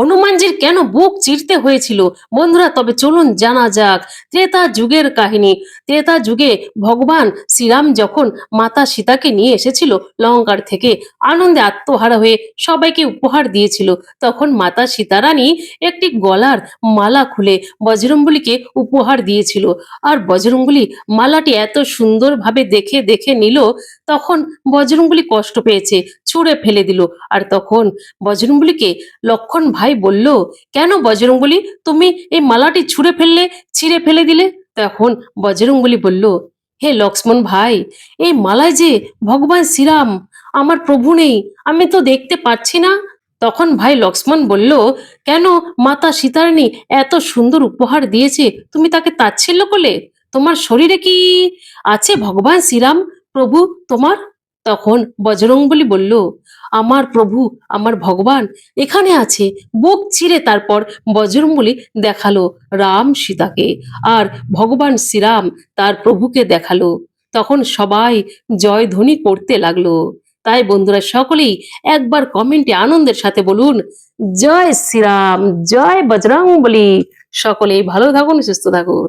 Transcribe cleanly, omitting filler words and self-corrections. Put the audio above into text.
হনুমানজির কেন বুক চিরতে হয়েছিল? বন্ধুরা, তবে চলুন জানা যাক ত্রেতা যুগের কাহিনী। ত্রেতা যুগে ভগবান শ্রীরাম যখন মাতা সীতাকে নিয়ে এসেছিল লঙ্কার থেকে, আনন্দে আত্মহারা হয়ে সবাইকে উপহার দিয়েছিল, তখন মাতা সীতারানী একটি গলার মালা খুলে বজরংবলীকে উপহার দিয়েছিল। আর বজরংবলী মালাটি এত সুন্দরভাবে দেখে দেখে নিল, তখন বজরংবলী কষ্ট পেয়েছে, ছুঁড়ে ফেলে দিল। আর তখন বজরংবলীকে লক্ষণ ভাই বলল, কেন বজরংবলী, তুমি এই মালাটি ছিঁড়ে ফেলে দিলে? তখন বজরংবলী বলল, হে লক্ষ্মণ ভাই, এই মালায় যে ভগবান শ্রীরাম আমার প্রভু নেই, আমি তো দেখতে পাচ্ছি না। তখন ভাই লক্ষ্মণ বলল, কেন, মাতা সীতারানী এত সুন্দর উপহার দিয়েছে, তুমি তাকে তাচ্ছিল্য করলে? তোমার শরীরে কি আছে ভগবান শ্রীরাম প্রভু তোমার? তখন বজরংবলী বলল, আমার প্রভু, আমার ভগবান এখানে আছে। বুক চিরে তারপর বজরংবলী দেখালো রাম সীতাকে, আর ভগবান শ্রীরাম তার প্রভুকে দেখালো। তখন সবাই জয়ধ্বনি করতে লাগলো। তাই বন্ধুরা, সকলেই একবার কমেন্টে আনন্দের সাথে বলুন, জয় শ্রীরাম, জয় বজরংবলী। সকলেই ভালো থাকুন, সুস্থ থাকুন।